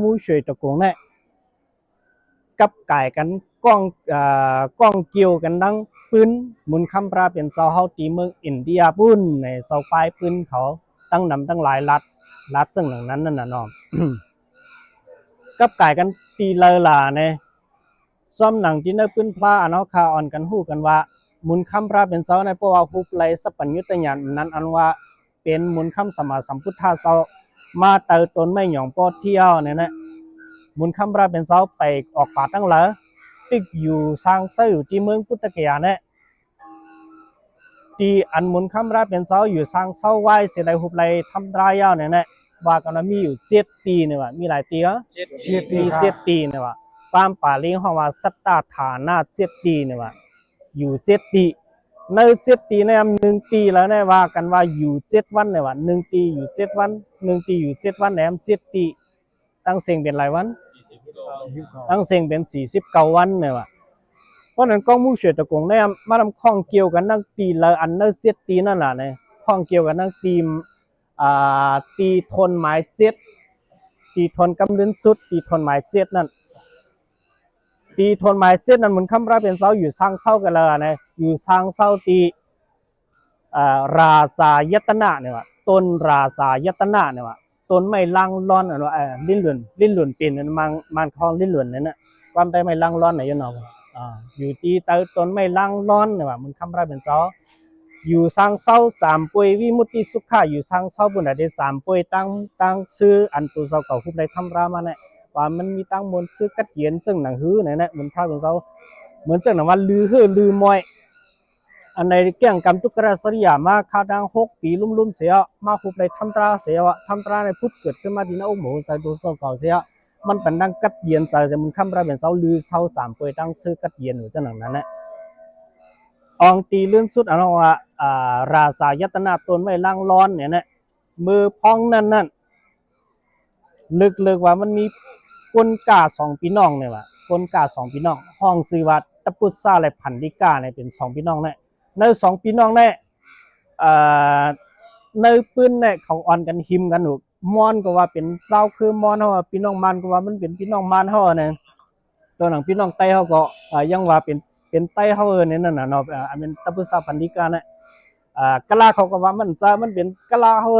มูช่วยตะกงเนี่ยกับไก่กันก้องเกี่ยวกันดังปืนมุนคำปราเป็นเสาเฮาตีเมืองอินเดียปุ้นในเสาปลายปืนเขาตั้งนำตั้งหลายรัดซึ่งหลังนั้นนั่นน่ะน้อง กับไก่กันตีเลล่ะเนี่ยซ้อมหนังที่เนื้อปืนพลาเนาะคาอ่อนกันหู้กันว่ามุนคำปราเป็นเสาในเพราะว่าฮุบไลสัพพัญญุตญาณนั้นอันว่าเป็นมุนคำสมมาสัมพุทธาเสามาเติตนไม่หย่องปอเที่ยวเนี่ยนะมุนคำปราเป็นเสาไปออกป่าตั้งหลายติดอยู่สร้างเสาอยู่ที่เมืองพุทธเกียรเนี่ยที่อันมุนคำราเป็นเสาอยู่สร้างเสาไว้เสียดายหุบไรทำรายยาวเนี่ยว่ากันว่ามีอยู่7 ปีเนี่ยว่ามีหลายปีเหรอ7 ปีเนี่ยว่าตามป่าลิงห้องว่าสัตตาฐานะ7 ปีเนี่ยว่าอยู่7 ปีใน7 ปีเนี่ย1 ปีแล้วเนี่ยว่ากันว่าอยู่7 วันเนี่ยว่า1 ปีอยู่7 วัน1 ปีอยู่7 วันเนี่ย7 ปีตั้งเสียงเป็นหลายวันตั้งเสียงเป็น49 วันเนี่ยว่าเพราะนั้นก้องมู่เฉยตะกงเนี่ยมาทำข้องเกี่ยวกันนั่งตีละอันนั่ง7 ปีนั่นแหละเนี่ยข้องเกี่ยวกันนั่งตีทนหมาย7ตีทนกำเนิดสุดตีทนหมาย7นั่นตีทนหมาย7นั่นเหมือนคำราเป็นเสาอยู่สร้างเสากันเลยนะอยู่สร้างเสาตีราชายตนะเนี่ยว่าต้นราชายตนะเนี่ยว่าต้นไม่ลังร้อนอะไรลิ้นหลุนเป็นมันคลองลิ้นหลุนนั่นนะความใจไม่ลังร้อนไหนยันเนาะอยู่ที่ต้นไม่ลังร้อนเนี่ยว่ามันคำราเป็นเสาอยู่สร้างเสา3 ป่วยวิมุตติสุขาอยู่สร้างเสาบุญได้3 ป่วยตั้งซื้ออันตัวเสาเก่าคุบได้ทำรามาเนี่ยว่ามันมีตั้งมนซื้อกัดเย็นจึงหนังฮื้อเนี่ยมันพระเป็นเสาเหมือนจึงหนังว่าลือฮื้อลือมอยอันในเกี่ยงกรรมทุกกระสริยามาคาดัง6 ปีลุ่มเสียมาคุบได้ทำตราเสียทำตราในพุทธเกิดขึ้นมาดีนะโอ้โหใส่ตัวเสาเก่าเสียมันเป็นดังกัดเย็นใจจะมันคำราเป็นเสาลือเสา3 ป่วยตั้งซื้อกัดเย็นหรือจังหนังนั้นแหละองตีเลื่อนสุดอันว่าราชายตนาตนไม่ล่างร้อนเนี่ยนะมือพองนั่นลึกว่ามันมีกลกา2 พี่น้องเนี่ยว่ากลกา2 พี่น้องห้องซื้อว่าตะปุษซาและพันธิกาเนี่ยเป็น2 พี่น้องเนี่ยใน2 พี่น้องเนี่ยในปืนเนี่ยเขาอ่อนกันหิมกันหนูมอนก็ว่าเป็นเจ้าคือมอนเขาว่าพี่น้องมันก็ว่ามันเป็นพี่น้องมันเขาเนี่ยตัวหนังพี่น้องไต้เขาก็ยังว่าเป็นไต้เขาเนี่ยนั่นน่ะเนาะอันเป็นตะปุษซาพันธิกาเนี่ยกะลาเขาก็ว่ามันเป็นกะลาเขา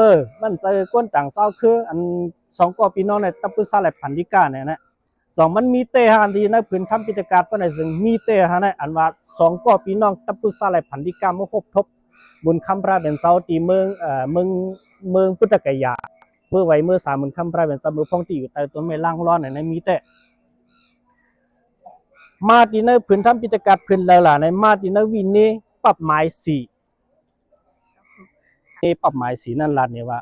มันก้นต่างเศร้าคืออัน2 กอพี่น้องในตะปุษซาและพันธิกาเนี่ยนะ2มันมีเตหะดีนะพื้นคำพิจการก็ในซึ่งมีเตหะนะอันว่า2 กอพี่น้องตะปุษซาและพันธิกามาพบทบบุญคำพระเป็นเสาตีเมืองพุทธกยาเมื่อไว้เมื่อ3 บุญคำพระเป็นเสาเมื่อพ้องที่อยู่ใต้ต้นไม้ล่างร้อนในมีแต่มาตีในพื้นทำพิจการพื้นแล้วล่ะในมาตีในวินนี้ปรับหมาย4ปรับหมายสีนั่นลัดเนี่ยว่า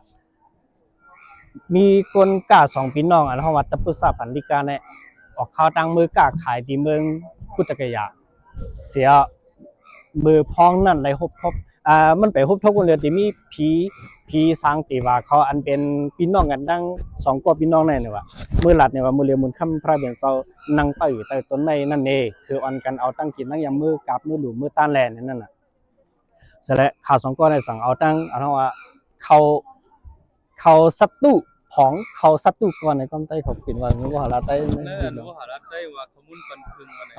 มีคนกล้า2 พี่น้องอันเขาว่าตะปุษซาพันธิกาเนี่ยออกข่าวตั้งมือกล้าขายที่เมืองพุทธกยาเสียมือพองนั่นเลยพบมันไปพบกันเลยที่มีผีสางตีว่าเขาอันเป็นพี่น้องกันดัง2 กว่าพี่น้องเนี่ยว่ามือหลัดเนี่ยว่ามือเรียมุนคำพระเบียนเซานั่งไปอยู่ใต้ต้นไม้นั่นเองคืออ่อนกันเอาตั้งกินตั้งยามมือกับมือหลุมมือต้านแลนนั่นน่ะเสร็จแล้วข่าว2 ก้อนในสั่งเอาตั้งเอาว่าเขาสัตตุของเขาสัตตุก่อนในก้อนใต้เขาปิดว่านึกว่าหาลาใต้นึกว่าหาลาใต้ว่าขมุนปันพึงอะไร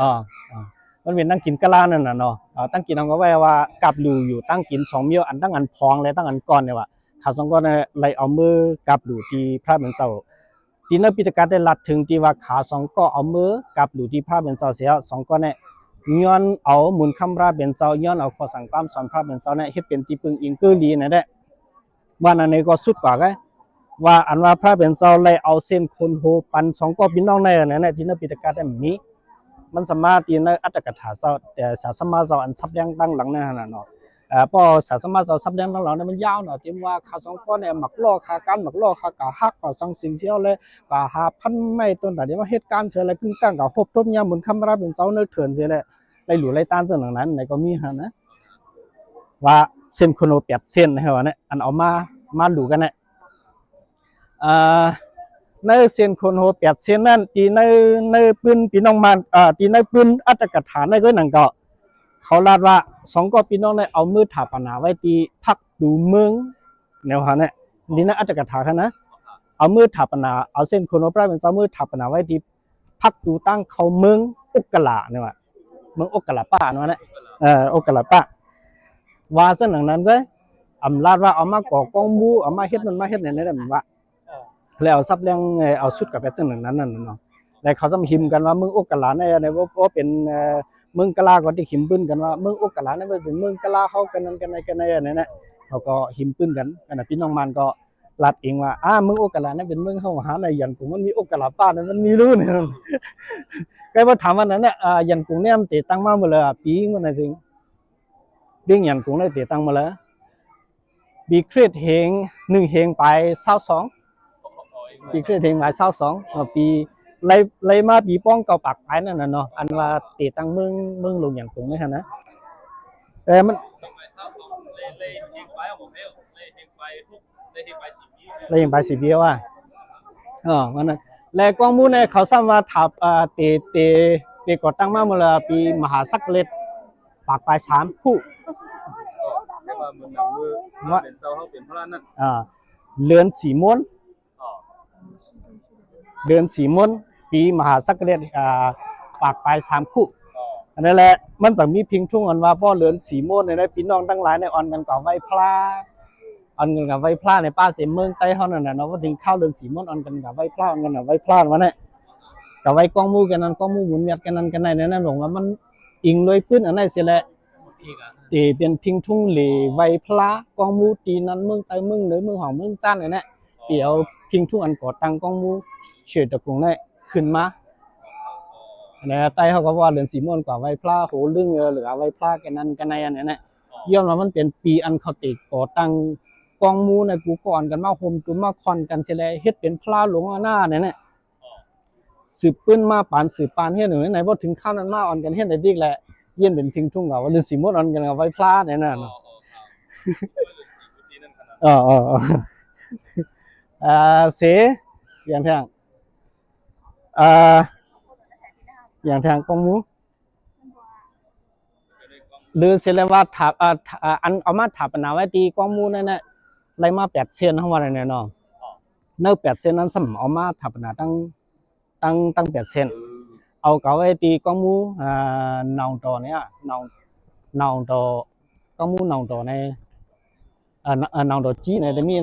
มันเป็นตั้งกินกะลานั่นน่ะเนาะตั้งกินเอาก็ไว้ว่ากับดูอยู่ตั้งกิน2 เมียวอันตั้งอันพองและตั้งอันก้อนเนี่ยว่าข่าว2 ก้อนเนี่ยไล่เอามือกับดูที่พระเหมือนเจ้าที่นักพิจารได้ลัดถึงที่ว่าขา2 ก้อนเอามือกับดูที่พระเหมือนเจ้าเสีย2 ก้อนเนี่ยย้อนเอาหมุนคำราเป็นเจ้าย้อนเอาข้อสั่งความสอนพระเป็นเจ้าเนี่ยเฮ็ดเป็นที่พึ่งอิงคือดีนั่นแหละว่าอันนี้ก็สุดกว่าไงว่าอันว่าพระเป็นเจ้าเลยเอาเส้นคนโหปัน2 ก้อนพี่น้องในเนี่ยที่นักพิจารได้แบบนี้มันสามารถที่ในอัตถกถาเจ้าแต่ศาสนาเจ้าอันซับยังตั้งหลังนั่นน่ะเนาะพอศาสนาเจ้าซับยังตั้งหลังนั้นมันยาวเนาะที่ว่าข้า2 ก้อนเนี่ยหมักล่อคากันหมักล่อคากะฮักก็สังสิงเสียวเลยก็หาพันไม่ต้นแต่เดี๋ยวว่าเหตุการณ์เชื่ออะไรกึ่งกลางก็พบทบยามหมุนคำราเป็นเจ้าเนื้อเถื่อนเสียแหละไรหลู่ไรต้านเจ้าหลังนั้นไหนก็มีฮะนะว่าเส้นโคโนเปียดเส้นให้ว่าเนี่ยอันเอามาดูกันเนี่ยในเส้นคนโห8 เส้นนั่นที่ในปืนพี่น้องมันที่ในปืนอัตถกถาในก็นั่นก็เขาลาดว่า2 ก็พี่น้องได้เอามือถาปนาไว้ที่พักดูเมืองแนวหาเนี่ยนี่นะอัตถกถาค่ะนะ เอามือถับปนาเอาเส้นโคโนปราเป็นเจ้ามือถับปนาไว้ที่พักดูตั้งเขาเมืองอุกกะลาเนี่ยว่ะเมืองอุกกะลาป้าเนี่ยอุกกะลาป้าว่าเส้นหลังนั้นเว้ยอำลาดว่าเอามาก่อกองมูเอามาเฮ็ดนั่นมาเฮ็ดนี่ได้แบบว่าแล้วเอาซับเรื่องเอาชุดกับแบบตึ้งนั้นนั่นเนาะแล้วเขาจะมาหิมกันว่าเมืองอุกกะลาเนี่ยว่าเป็นเมืองกะลาก่อนที่หิมปืนกันว่าเมืองอุกกะลาเนี่ยเป็นเมืองกะลาเขากันนั่นกันในเนี่ยเขาก็หิมปืนกันนะพี่น้องมันก็รัดเองว่าเมืองอุกกะลาเนี่ยเป็นเมืองเขาหาในยันกรุงมันมีอุกกะลาป้าเนี่ยมันมีรู้เนี่ยก็ว่าถามว่านั้นเนี่ยยันกรุงเนี่ยมันติดตั้งมาหมดเลยปีมันอะไรจริงเรื่องยันกรุงเนี่ยติดตั้งมาแล้วบีเครดเฮง1เฮงไป22ปีเครดเฮงไป22ปีไล่มาปีป้องเก่าปากไปนั่นน่ะเนาะอันว่าติดตั้งเมืองลงยันกรุงเนี่ยนะแต่มันเลยยังไปสิบเดียวอ่ะมันนั้นแล้วกองมูเนี่ยเขาซ้ำว่าทับเตก่อตั้งมาเมื่อปีมหาสักเล็ดปากปลาย3คู่ว่าเป็นเจ้าเขาเป็นพระนั่นเรือนสีม้วนเรือนสีม้วนปีมหาสักเล็ดปากปลาย3คู่อันนั้นแหละมันจะมีพิงทุ่งอันว่าพ่อเรือนสีม้วนในพี่น้องทั้งหลายในอ่อนกันก่อไว้พลาอันกันกับไว้พลาในป้าเสียเมืองใต้เขานั่นน่ะเนาะว่าถึงข้าวเรือนสีม้วนอันกันกับไว้พลาอันกันกับไว้พลาวันนี้กับไว้กองมูกันนั้นกองมูหมุนเมียดกันนั้นกันในนั้นหลงว่ามันอิงเลยพื้นอันนั้นเสียแหละตีเป็นพิงทุ่งเหล่ไว้พลากองมูตีนั้นเมืองใต้เมืองเหนือเมืองหองเมืองจ้านเนี่ยเดี๋ยวพิงทุ่งอันก่อตั้งกองมูเฉดตะกงได้ขึ้นมาเนี่ยใต้เขาก็ว่าเรือนสีม้วนกว่าไว้พลาโหลึงหรือไว้พลากันนั้นกันในอันนี้ย่อมว่ามันเป็นปีอันเขาติก่อตั้งกองมูในกูก่อนกันมาโฮมกูมาคอนกันเฉลยเฮ็ดเป็นพลาหลวงหน้าเนี่ยสืบปื้นมาปานสืบปานเฮ็ดหนึ่งไหนพอถึงข้าวนั้นมาอ่อนกันเฮ็ดได้ดีแหละเย็นเป็นพิงทุ่งเก่าว่าฤาษีมดอ่อนกันกับไว้พลาเนี่ยน่ะเสอย่างทางอย่างทางกองมูหรือเสร็จแล้วว่าถาอันเอามาถาปนาไว้ตีกองมูนั่นแหละไล่มา8เซนเฮาว่าเนี่ยเนาะเนื้อ8เซนนั้นสำเอามาถาปนาตั้ง8เซนเอาเก่าไว้ตีกองมูนองต่อเนี่ยนองต่อกองมูนองต่อในนองต่อจี้เนี่ยแต่มี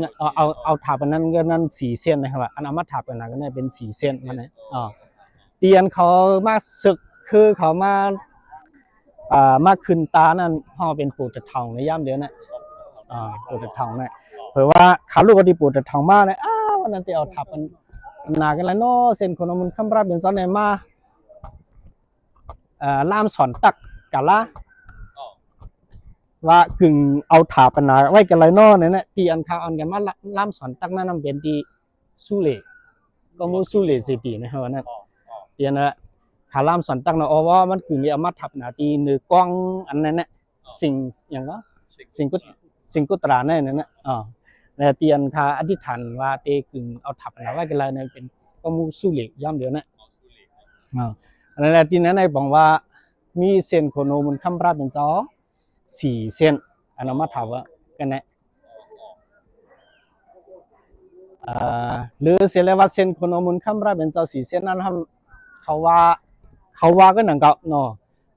เอาถาปนั้นก็นั้น4เซนนะครับอันเอามาถาปนาก็ได้เป็น4เซนมันเนี่ยเตียนเขามาศึกคือเขามาขึ้นตานั่นพ่อเป็นปู่ตะทองในย่ามเดียวนะปู่ตะทองเนี่ยเผื่อว่าขาลูกก็ดีปู่ตะทองมากเลยวันนั้นที่เอาทับมันนากันแล้วเนาะเส้นคนมันคำราเป็นซ้อนในมาล่ามสอนตักกะละว่ากึ่งเอาถาปนาไว้กันไรเนาะเนี่ยตีอันคาอันกันมาล่ามสอนตักนั่นเป็นที่สู้เล่ก็มูสู้เล่สิตีนะครับนั่นเตียนนะขาล่ามสอนตักนะว่ามันกึ่งมีเอามาทับนาตีเนื้อกล้องอันนั้นเนี่ยสิ่งอย่างก็สิ่งกุตราเนี่ยนะเนี่ยเตียนคาอธิษฐานว่าเตกึ่งเอาทับนาไว้กันไรเนี่ยเป็นก็มูสู้เล่ย่ำเดียวนะอันนั้นแหละทีนั้นในบอกว่ามีเส้นโคโนมันคำราเป็น4เส้นอันนั้นมาถามว่ากันเนี่ยหรือเสร็จแล้วว่าเส้นโคโนมันคำราเป็น4เส้นนั้นทำเขาว่าก็หนังเก่าเนาะ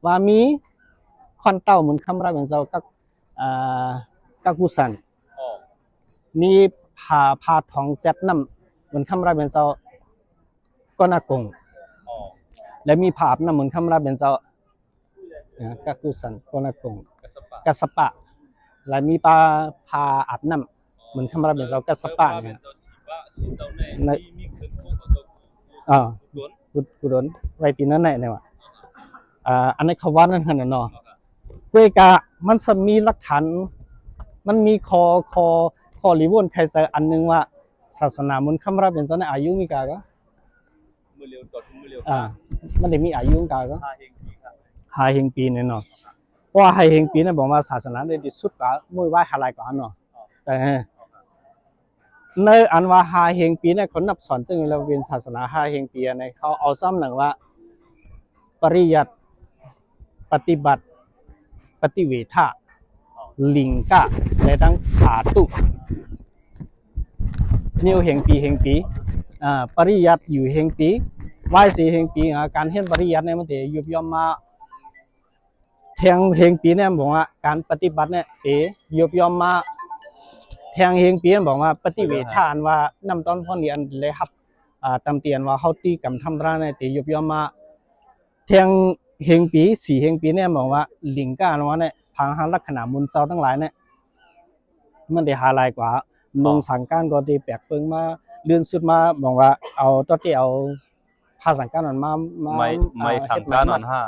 ว่ามีคอนเต้ามันคำราเป็นกักกุสันมีผ่าทองเซตน้ำมันคำราเป็นก้อนากงและมีภาพน้ำเหมือนคำราเป็นกักกุสันก้อนากงกัสปะและมีพาอาบน้ำเหมือนคำราเป็นกัสปะเนี่ยกุดนไว้ตีนั่นไหนเนี่ยว่ะอันนี้เขาว่านั่นขนาดเนาะเวกามันจะมีหลักฐานมันมีคอรีวนใครใส่อันนึงว่าศาสนามันคำราเป็นในอายุมีกาก็มันได้มีอายุกาก็5 เฮงปีเนี่ยเนาะเพราะว่า5 เฮงปีเนี่ยบอกว่าศาสนาได้ที่สุดก็มวยไหว้หาลายก่อนเนาะแต่ในอันว่า5 เฮงปีเนี่ยคนนับสอนซึ่งเราเป็นศาสนา5 เฮงปีเนี่ยเขาเอาซ้ำหนังว่าปริยัติปฏิบัติปฏิเวทะลิงกะและทั้งขาตุ นิวเฮงปีปริยัติอยู่เฮงปีไหว้สีเฮงปีการเห็นปริยัติเนี่ยมันจะยุบย่อมมาแทงเฮงปีเนี่ยบอกว่าการปฏิบัติเนี่ยยุบย่อมมาแทงเฮงปีบอกว่าปฏิเวทานว่านำตอนพ่อเรียนเลยครับตำเตียนว่าเขาตีกำทำร้ายเนี่ยจะยุบย่อมมาแทงเฮงปีสีเฮงปีเนี่ยบอกว่าลิงก้านว่าเนี่ยพังหาลักษณะมุนเจ้าทั้งหลายเนี่ยมันได้หาลายกว่านงสังการก็ได้แปลกเปิงมาเลื่อนสุดมาบอกว่าเอาตัวที่เอาภาษาการนั้นมาไม่สั่งการนอนห้า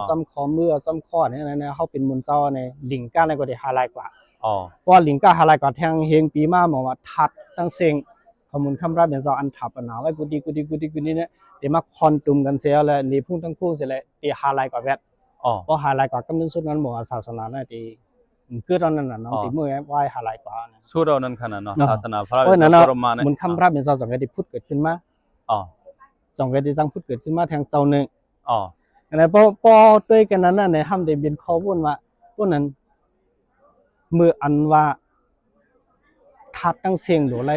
จำคอมือจำข้อเนี่ยนะเขาเป็นมุนเจ้าในลิงก้าในก็ได้หาลายกว่าอ๋อเพราะลิงก้าหาลายกว่าแทงเฮงปีมาบอกว่าทัดตั้งเซ็งขมุนคำราเป็นเจ้าอันถับหนาวไอ้กูดีเนี่ยเดี๋ยวมาคอนตุ่มกันเสียแล้วนี่พุ่งทั้งคู่เสียเลยตีหาลายกว่าแบบอ๋อเพราะหาลายกว่ากำลังสุดนั้นบอกศาสนาเนี่ยตีคือตอนนั้นน่ะน้องตีมือไหว้หาลายกว่าสู้เรานั้นขนาดเนาะศาสนาพระมุนคำราเป็นเจ้าสองก็ได้พูดเกิดขึ้นมาอ๋อสองก็ได้จังพูดเกิดขึ้นมาแทงเจ้าหนึ่งอ๋ออะไรพอด้วยกันนั้นน่ะในห้ามได้เป็นข้อวุ่นว่าพวกนั้นเมื่ออันว่าทัดตั้งเสียงหรืออะไร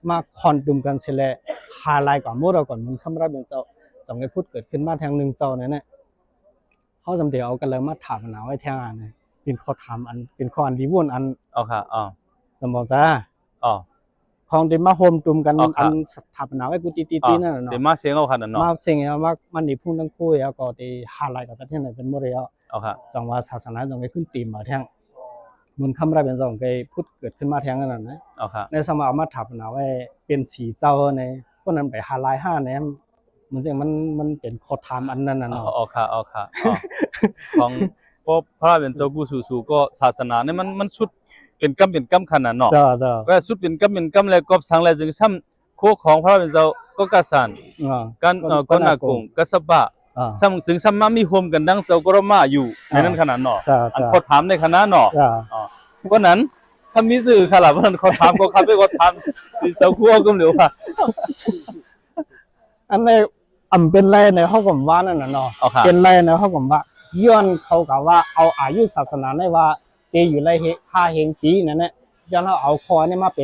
มาคอนดุมกันเสียแล้วหาลายกว่าเมื่อเราก่อนมันคำรับเป็นเจ้าสองไอ้พูดเกิดขึ้นมาแทงหนึ่งเจ้าเนี่ยเขาจำเดียวเอากันเลยมาถามหนาไว้แทงอันเนี่ยเป็นข้อถามอันเป็นข้ออันที่วุ่นอันอ๋อค่ะอ๋อสมบอกจ้าอ๋อของเดมาโฮมตุมกันอันถามหนาไว้กูตีนั่นเนาะเดมาเสียงเอาขนาดเนาะมาเสียงเอาว่ามันนี่พุ่งทั้งคู่แล้วก็ตีหาลายกับประเทศไหนเป็นเมื่อไรอ่ะอ๋อค่ะสองว่าศาสนาตรงไอ้ขึ้นตีมาแทงมุนคำรับเป็นสองไอ้พูดเกิดขึ้นมาแทงนั่นนะอ๋อค่ะในสมัยเอามาถามหนาไว้เป็นสีเจ้าในพวกนั้นไปหาลาย5เนี่ยเหมือนมันเป็นข้อถามอันนั้นน่ะเนาะอ๋อค่ะอ๋อค่ะของพระเป็นเจ้ากู้สู่ก็ศาสนาเนี่ยมันสุดเป็นกำขนาดเนาะก็สุดเป็นกำแล้วก็สังแล้วจึงซ้ำโคของพระเป็นเจ้าก็กษันกันก็นากงก็สบะซ้ำถึงซ้ำมามีโฮมกันดังเจ้าก็รมาอยู่ในนั้นขนาดเนาะอันข้อถามในคณะเนาะเพราะนั้นถ้ามีสื่อขนาดนั้นข้อถามก็ครับไปข้อถามที่เจ้าคู่ก็เหลียวค่ะอันในเป็นไรในห้องผมว่านั่นน่ะเนาะเป็นไรในห้องผมว่าย้อนเขากับว่าเอาอายุศาสนาได้ว่าเตอยู่ไร5 เฮงปีนั่นแหละย้อนเอาคอนี่มาเ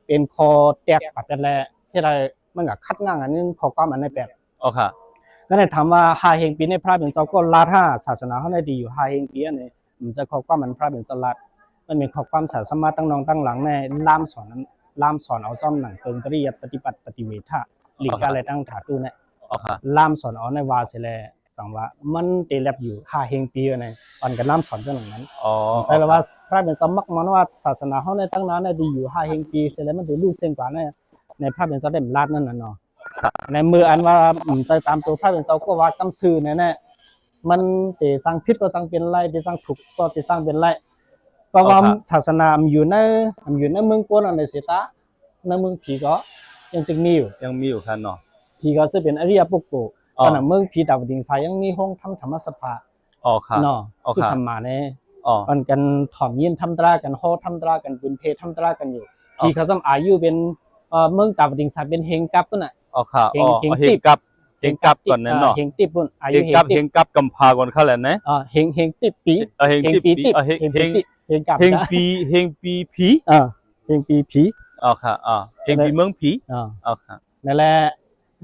ป็นคอแตกปัดกันแลที่ไรมันก็คัดง่างอันนี้พอความอันในแบบอ๋อค่ะก็เลยถามว่า5 เฮงปีในพระเป็นเจ้าก็ลาท่าศาสนาเขาได้ดีอยู่5 เฮงปีอันนี้มันจะข้อความมันพระเป็นเจ้าลัดมันมีข้อความศาสนาตั้งนองตั้งหลังในล่ามสอนเอาซ่อมหนังเติมปริยัติปฏิบัติปฏิเวทะหลีกอะไรตั้งถาตู้เนี่ยล่ามสอนเอาในวาเสลสังว่ามันเตลับอยู่5 เฮงปีในตอนกันล่ามสอนเจ้าหนังนั้นแต่ว่าพระเป็นสมักมันว่าศาสนาเขาในตั้งนานดีอยู่5 เฮงปีเสร็จแล้วมันถือลูกเส้นกว่าในพระเป็นเจ้าได้ลาดนั่นน่ะเนาะในมืออันว่าใจตามตัวพระเป็นเจ้าก็ว่ากำซื่อเนี่ยมันเตสร้างพิษก็สร้างเป็นไรเตสร้างถูกก็เตสร้างเป็นไรเพราะว่าศาสนาอยู่ในเมืองกวนในเสตาในเมืองผีก็ยังมีอยู่ครับเนาะผีก็จะเป็นอริยปุกโกตอนนั้นเมืองผีดาวดิงสายยังมีห้องทำธรรมสภาเนาะสุธรรมาเนี่ยมันกันถ่อมยินทำตรากันโฮทำตรากันบุญเพทำตรากันอยู่ผีเขาต้องอายุเป็นเมืองดาวดิงสายเป็นเฮงกับนั่นน่ะอ๋อค่ะเฮงกับก่อนนั่นเนาะเฮงติบปุ่นอายุเฮงกับกำพาก่อนเขาแหละนะเฮงติบปีเฮงปีติบเฮงปีเฮงปีผีเฮงปีผีอ๋อค่ะเฮงปีเมืองผีอ๋อค่ะนั่นแหละ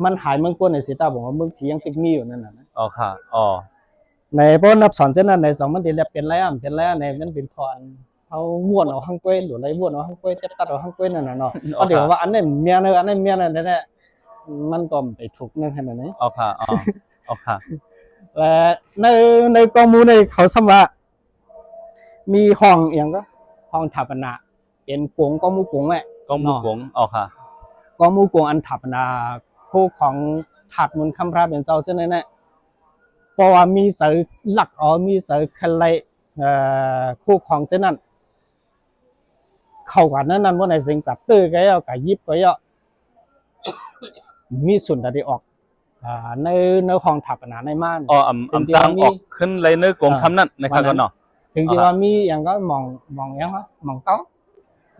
มันหายเมืองกวนในเสตาบอกว่าเมืองผียังติดมีอยู่นั่นน่ะอ๋อค่ะในพวกนับสอนเช่นนั้นใน2 มันเดียวเป็นไรในมันเป็นคอนเขาม้วนเอาห้างกล้วยหรืออะไรม้วนเอาห้างกล้วยตัดเอาห้างกล้วยนั่นน่ะเนาะก็เดี๋ยวว่าอันนี้เมียอันนี้เมียนั่นแหละมันก็ไปถูกนั่นขนาดนี้อ๋อค่ะอ๋อค่ะและในกองมูในเขาสมว่ามีห้องอย่างก็ห้องถาปนาเป็นกงกองมูกงแหละกองมูกงอ๋อค่ะกองมูกงอันถาปนาคู่ของถาดมุนคำพระเป็นเจ้าเส้นนั่นแหละเพราะว่ามีเสือหลักมีเสือคันไลคู่ของเช่นนั้นเข้ากันนั้นว่าในสิ่งตัดตื้อก็ย่อกับยิบก็ย่อมีส่วนที่ออกในห้องถาปนาในม่านจางออกขึ้นเลยเนื้อกงคำนั้นในข้างกันเนาะถึงที่ว่ามีอย่างก็มองยังวะมองเต้า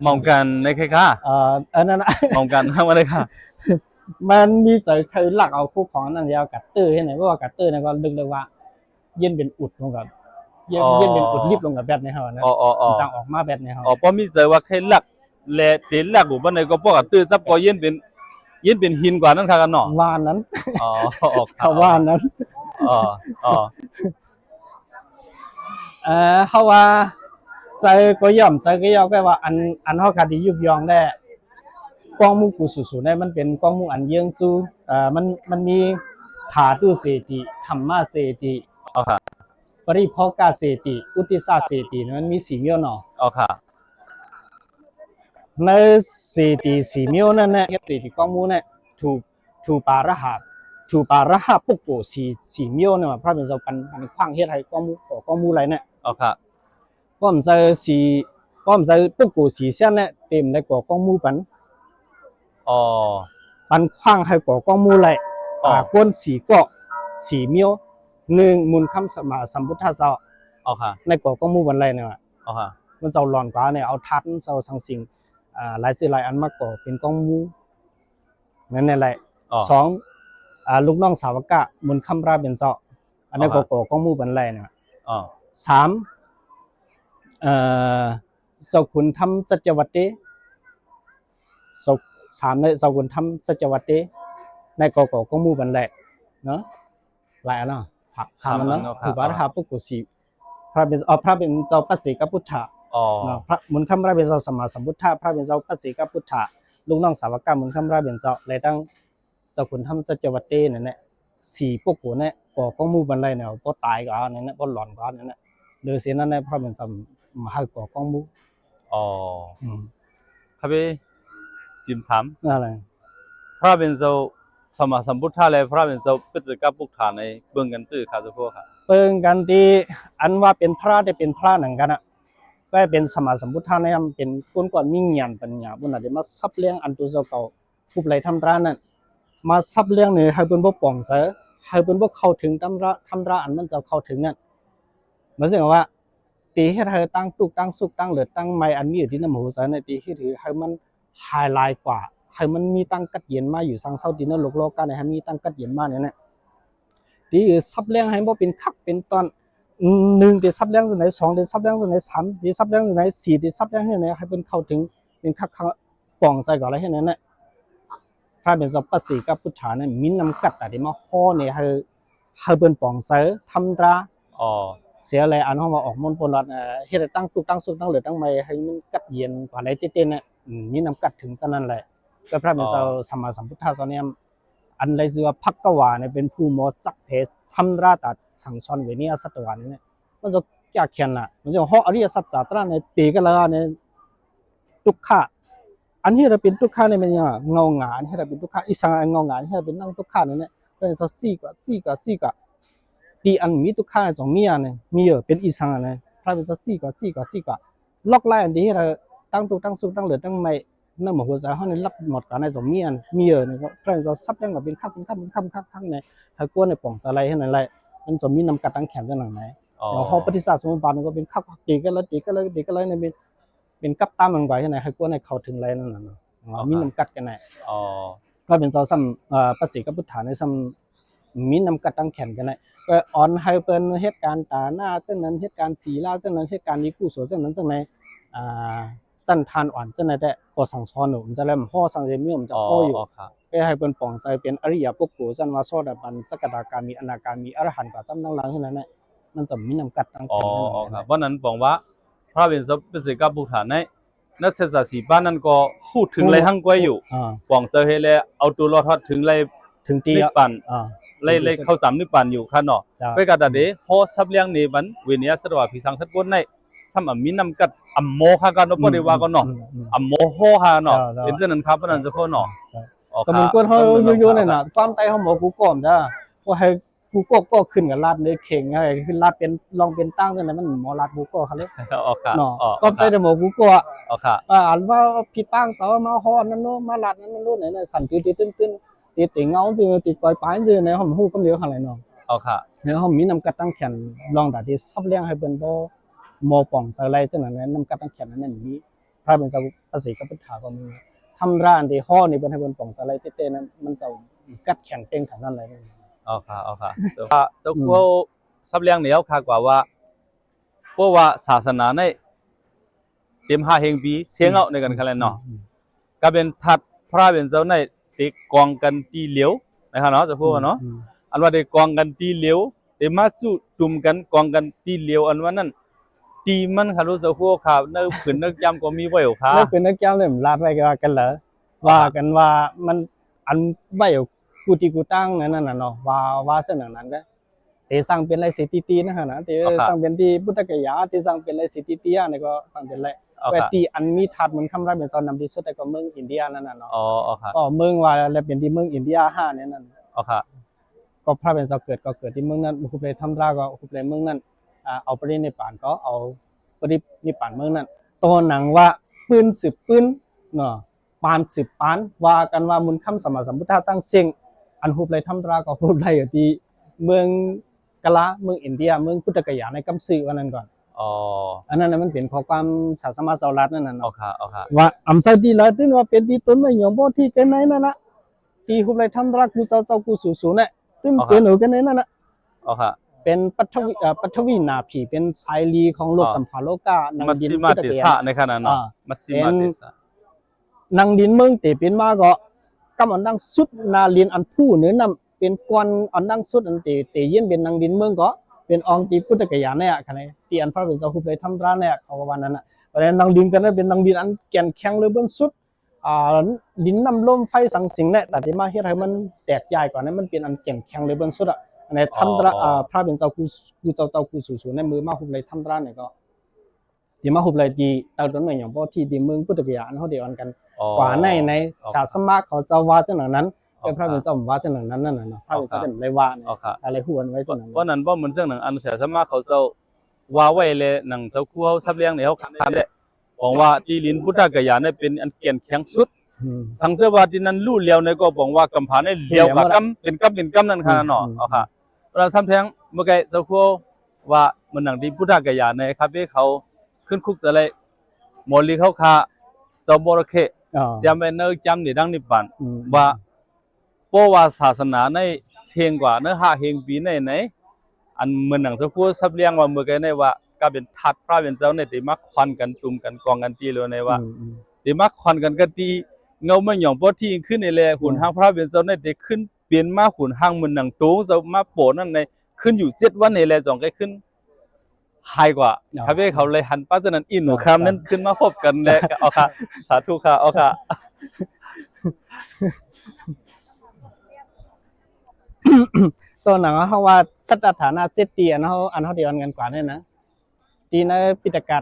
มองกันในใครค่ะนั่นนะมองกันข้างมาเลยค่ะมันมีเสือคือหลักเอาคู่ของนั่นเดียวกัดตื้อให้ไหนเพราะว่ากัดตื้อเนี่ยก็ดึงเลยว่าเย็นเป็นอุดลงกับเย็นเป็นอุดรีบลงกับแบบในเขานะจางออกมาแบบในเขาเพราะมีเสือว่าใครหลัก และเต็นแรกบ่ปานใดก็พอกับตื้อซับก็เย็นเป็นหินกว่านั้นค่ะกันเนาะ ว่านั้น อ๋อออก เขาว่านั้น อ๋ออ๋อ เขาว่าใจก็ย่อมใจก็ย่อมก็ว่าอันเขาคดียุบยองได้กองมุกูสุได้มันเป็นกองมุอันเยื่องสู้มันมีถาตุเสติธรรมะเสติ อ๋อค่ะ ปริภอกาเสติอุติสาเสติมันมี4မျိုးเนาะ อ๋อค่ะ ในเสติ4မျိုးนั่นแหละเสติกองมุเนี่ยถูปาระหะปุกโก4မျိုးเนี่ยพระเป็นเจ้ากันขว้างเฮ็ดให้กองมุอะไรเนี่ย อ๋อค่ะ ก็唔使不過時先咧，掂你個光母品， อ๋อ 品框係個光母嚟，官時個時秒หนึ่งมูลคำสมาสัมพุทธะเจ้า อ๋อค่ะ ใน個光母品嚟เนี่ย อ๋อค่ะ มันจะหลอนกว่าเนี่ยเอาทัดเจ้าสังสิ่งหลายสิ่งหลายอันมากกว่าเป็น光母นั่นแหละสองลูกน้องสาวกะมูลคำราเป็นเจ้าอันนี้ก็光母品嚟เนี่ย อ๋อ สามเจ้าคุณทำสัจวัตติสามในเจ้าคุณทำสัจวัตติในก็มูบันแหละเนาะหลายอันเนาะสามอันเนาะถือว่าถ้าปุกุสีพระเป็นเจ้าปัสสิกพุทธะ อ๋อ เนาะพระมุนคำราเป็นเจ้าสมมาสัมพุทธะพระเป็นเจ้าปัสสิกพุทธะลูกน้องสาวกามุนคำราเป็นเจ้าเลยตั้งเจ้าคุณทำสัจวัตตินั่นแหละสี่ปุกุเนี่ยก็มูบันเลยเนี่ยก็ตายก็นั่นแหละก็หลอนก็นั่นแหละโดยเสียนั้นเนี่ยพระเป็นเจ้ามาให้ก่อกองมู อ๋อครับพี่จิมถาม อะไร พระเป็นเจ้าสมมาสัมพุทธะและพระเป็นเจ้าปิจกับปุกฐานในเบิ่งกันซื่อค่ะเจ้าพ่อค่ะ เปิงกันที่อันว่าเป็นพระได้เป็นพระหนังกันอ่ะก็เป็นสมมาสัมพุทธะเนี่ยเป็นคนก่อนมีญาณปัญญาบุญอาจจะมาซับเลี้ยงอันตัวเจ้าเก่าผู้ใดทำร้านนั้นมาซับเลี้ยงเนี่ยให้เป็นพวกป่องเสือให้เป็นพวกเข้าถึงทำร้านอันมันจะเข้าถึงนั่นหมายถึงว่าตีให้เธอตั้งตุกตั้งสุกตั้งเหลือตั้งไม่อันมีอยู่ที่น้ำหูเสือในตีให้ถือให้มันไฮไลท์กว่าให้มันมีตั้งกัดเย็นมาอยู่สังเสาดินนั่นโลกกันเนี่ยให้มีตั้งกัดเย็นมาเนี่ยที่ซับเลี้ยงให้บ่เป็นคักเป็นตอนหนึ่งที่ซับเลี้ยงจังไหนสองที่ซับเลี้ยงจังไหนสามที่ซับเลี้ยงจังไหนสี่ที่ซับเลี้ยงจังไหนให้เป็นเข้าถึงเป็นคักป่องใส่ก่อนอะไรให้นั้นน่ะพระเป็นสัพพสีกับพุทธาเนี่ยมีนำกัดแต่ที่มาข้อเนี่ยให้เป็นป่องใส่ทำตรา อ๋อ เสียอะไรอันเขามาออกมนต์ปนรัดเฮ็ดตั้งตุกตั้งสุกตั้งเหลือตั้งไม่ให้มันกัดเย็นกว่าไหนเต้นๆน่ะมีนำกัดถึงฉะนั้นแหละก็พระเป็นสัมมาสัมพุทธะเนี่ยอันไรชื่อว่าภักกวาเนี่ยเป็นผู้มอจักเพสทำราตัดสังสอนเวเนียสัตวานี่เนี่ยมันจะแก่เขียนน่ะมันจะห่ออริยสัจจตระเนี่ยตีกันแล้วเนี่ยทุกขะอันที่เราเป็นทุกขะเนี่ยมันยังเงาหงาอันที่เราเป็นทุกขะอีสังเงาหงาที่เราเป็นนั่งทุกขะเนี่ยเป็นสักสี่กะตีอันมีทุกขะจงมีอันเนี่ยมีเป็นอีสังเนี่ยพระเป็นสักสี่กะล็อกไล่อันที่เราตั้งตุกตั้งสุกตั้งเหลือตั้งไม่นั่นหมายความว่าเขาเนี่ยรับหมดกันในสมมีอันมีเนี่ยเพราะเราซับยังกับเป็นข้างในถ้ากลัวในป่องสไลด์ให้นั่นแหละมันจะมีน้ำกัดตั้งแข็งกันหนังไหนแล้วเขาปฏิสัตสมุปบาทมันก็เป็นข้าวตีกันแล้วเนี่ยเป็นกับตามมันไว้ให้ไหนให้กลัวในเขาถึงไรนั่นน่ะมีน้ำกัดกันไหนก็เป็นเราซ้ำภาษีกับพุทธาในซ้ำมีน้ำกัดตั้งแข็งกันไหนก็อ่อนให้เป็นเหตุการณ์ตาหน้าเช่นนั้นเหตุการณ์สีลาเช่นนั้นเหตุการณ์นี้กู้โสเช่นนั้นจังไหนจันทานอ่อนจังไหนแต่พอสั่งสอนหนูมันจะเริ่มห่อสั่งเรียนมีมันจะห่ออยู่ก็ให้เป็นป่องใส่เป็นอริยปุกโกจันวาโซดาบันสกตากามีอนาคามีอรหันต์กับจำตั้งหลังเท่านั้นแหละมันจะมีน้ำกัดตั้งแข็งครับเพราะนั้นบอกว่าพระเป็นสัพพิเศษกับบุตรในนักเศรษฐศบ้านนั้นก็พูดถึงไรหั่งก้อยอยู่ป่องเซเฮเลเอาตัวรอดถึงไรถึงตีปันเลยเข้าสามนิปันอยู่ข้างนอกไปกระดาษเดห่อซับเลี้ยงในบันเวเนียสระว่าพิสังทัดก้นในซ้ำมีน้ำกัดอัมโมฮากันเนาะพอดีว่าก็เนาะอัมโมโฮฮาเนาะเป็นเช่นนั้นครับเพราะนั้นจะข้อเนาะก็มันก้นเขาโยเนี่ยนะความไตเขาหมอกูก่อนจ้าว่าให้กูก็ขึ้นกับลาดเลยเข่งให้ขึ้นลาดเป็นลองเป็นตั้งจังไหนมันหมอลาดกูก็เขาเลยเนาะก็ไตแต่หมอกูก็อ่านว่าผิดตั้งเสามาฮอนั่นโน้มาลาดนั่นโน้ไหนเนี่ยสั่นตื้นตีเงาจือตีปล่อยปลายจือในห้องหูก็เลี้ยวอะไรเนาะเนี่ยห้องมีน้ำกัดตั้งแขนลองแต่ที่ซับเลี้ยงให้เป็นบ่มอป่องสไลด์จังนั้นน้ำกัดตั้งแขนนั้นมีพระเป็นสัพพสีกับพุทธาก็มีทำร้านที่ห่อนี่เป็นให้เป็นป่องสไลด์เต้ๆนั้นมันจะกัดแข็งเป้งทางนั้นเลยค่ะเจ้ากูซับเลี้ยงเหนียวค่ะกว่าว่าเพราะว่าศาสนาใน เต็ม5เฮงปีเสียงเอาในกันคันแลเนาะก็เป็นทัดพระเป็นเจ้าในติกองกันตีเหลียวนะครับเนาะจะพูดว่าเนาะอันว่าได้กองกันตีเหลียวได้มาสู้จุ่มกันกองกันตีเหลียวอันว่านั้นตีมันค่ะรู้สึกพวกข่าวนึกขึ้นนึกจำก็มีไว้ค่ะ นึกเป็นนึกจำเนี่ยลาดไว้กันเหรอว่ากันว่ามันอันไว้กูตีกูตั้งนั่นน่ะเนาะว่าเส้นนั้นก็แต่สั่งเป็นไรสิตีนะฮะนะแต่สั่งเป็นที่พุทธกยาที่สั่งเป็นไรสิตีอ่ะนี่ก็สั่งเป็นไรแต่ที่อันมีทัดเหมือนคำราเป็นซอนนำที่สุดแต่ก็เมืองอินเดียนั่นน่ะเนาะอ๋อค่ะก็เมืองว่าแล้วเป็นที่เมืองอินเดีย5เนี่ยนั่นอ๋อค่ะก็พระเป็นเจ้าเกิดที่เมืองนั้นคุปเลยทำราก็คุปเลยเมืองนั้นเอาปรินิพพานก็เอาปรินิพพานเมืองนั้นตัวหนังว่าปืนสืบปืนเนาะปานสืบปานว่ากันว่ามุนคำสมมาสัมพุทธะตั้งเสียงอันคุปเลยทำราก็คุปเลยอยู่ที่เมืองกะลาเมืองอินเดียเมืองพุทธกยาในกำซื่อวันนั้นก่อนอ๋ออันนั้นมันเป็นข้อความศาสนาเสาลัดนั่นน่ะอ๋อเนาะค่ะว่าอำไซดีละตึ้งว่าเป็นที่ต้นไม้หยองบ่ที่เป็นไหนนั่นน่ะที่คุปเลยทำรากูเจ้ากูสูๆเนี่ยตึ้งเป็นหนูกันไหนนั่นน่ะอ๋อค่ะเป็นปัทวีนาผีเป็นสายลีของโลกกัมพาโลกานังดินพุทธเกียรติในขณะนั้นมัชฌิมาเตสะนังดินเมืองเตเป็นมาก็กำอันดังสุดนาเรียนอันผู้เนื้อนำเป็นกวนอันดังสุดอันเตเย็นเป็นนังดินเมืองก็เป็นองค์ที่พุทธเกียรติเนี่ยคันนี้ที่อันพระเป็นเจ้าคุปเลยทำร้านเนี่ยเขาว่านั้นน่ะเพราะฉะนั้นนังดินกันนั้นเป็นนังดินอันแก่นแข็งเลยบนสุดดินน้ำลมไฟสังสิงเนี่ยแต่ที่มาเฮ็ดให้มันแตกใหญ่กว่านั้นมันเป็นอันแก่นแข็งเลยบนสุดอ่ะในทำร้านพระเป็นเจ้ากูเจ้ากูสูในมือมาหุบเลยทำร้านเนี่ยก็ที่มาหุบเลยที่ตอนนั้นอย่างพวกที่ดิเมืองพุทธเกียรติเขาเดียวกันกว่าในศาสนาเขาจะว่าเช่นนั้นเป็นพระเป็นเจ้าว่าเช่นนั้นนั่นน่ะเนาะพระเป็นเจ้าเป็นไรว่าอะไรพูดไว้เช่นนั้นเพราะนั้นเพราะมันเรื่องหนังอันศาสนาเขาเจ้าว่าไว้เลยหนังเจ้าคู่เขาซับเลี้ยงเนี่ยเขาทำได้บอกว่าที่ลินพุทธเกียรติเนี่ยเป็นอันแก่นแข็งสุดสังเสวาที่นั้นลู่เลี้ยวเนี่ยก็บอกว่ากำผาเนี่ยเลี้ยวกับกำเป็นกำนั่นขนาดเนาะเอาค่ะเราซ้ำแทงเมื่อกี้เจ้าคู่ว่ามันหนังที่พุทธเกียรติเนี่ยครับที่เขาขึ้นคุกจะเลยโมลีเขาคาสมบรเคจำเป็นเนื้อจำในดังนิพพานว่าเพราะว่าศาสนาในเชียงกว่าเนื้อหาเฮงปีในอันเหมือนหนังสักพูดซับเลี้ยงว่าเมื่อกี้ในว่าก็เป็นทัดพระเป็นเจ้าในที่มักควันกันตุ่มกันกองกันตีเลยในว่าที่มักควันกันก็ตีเงาไม่หย่องพอที่ขึ้นในเลยหุ่นห้างพระเป็นเจ้าในที่ขึ้นเปลี่ยนมาหุ่นห้างเหมือนหนังตูจะมาโปนั่นในขึ้นอยู่7 วันในเลยจองก็ขึ้นไฮกว่าครับเว้เขาเลยหันป้าจนั้นอินหนูคำนั้นขึ้นมาพบกันเลยเอาค่ะสาธุค่ะเอาค่ะตัวหนังเขาว่าสัตถานะเจตีอันเขาเดียวกันกว่าเนี่ยนะตีในปิฎกะ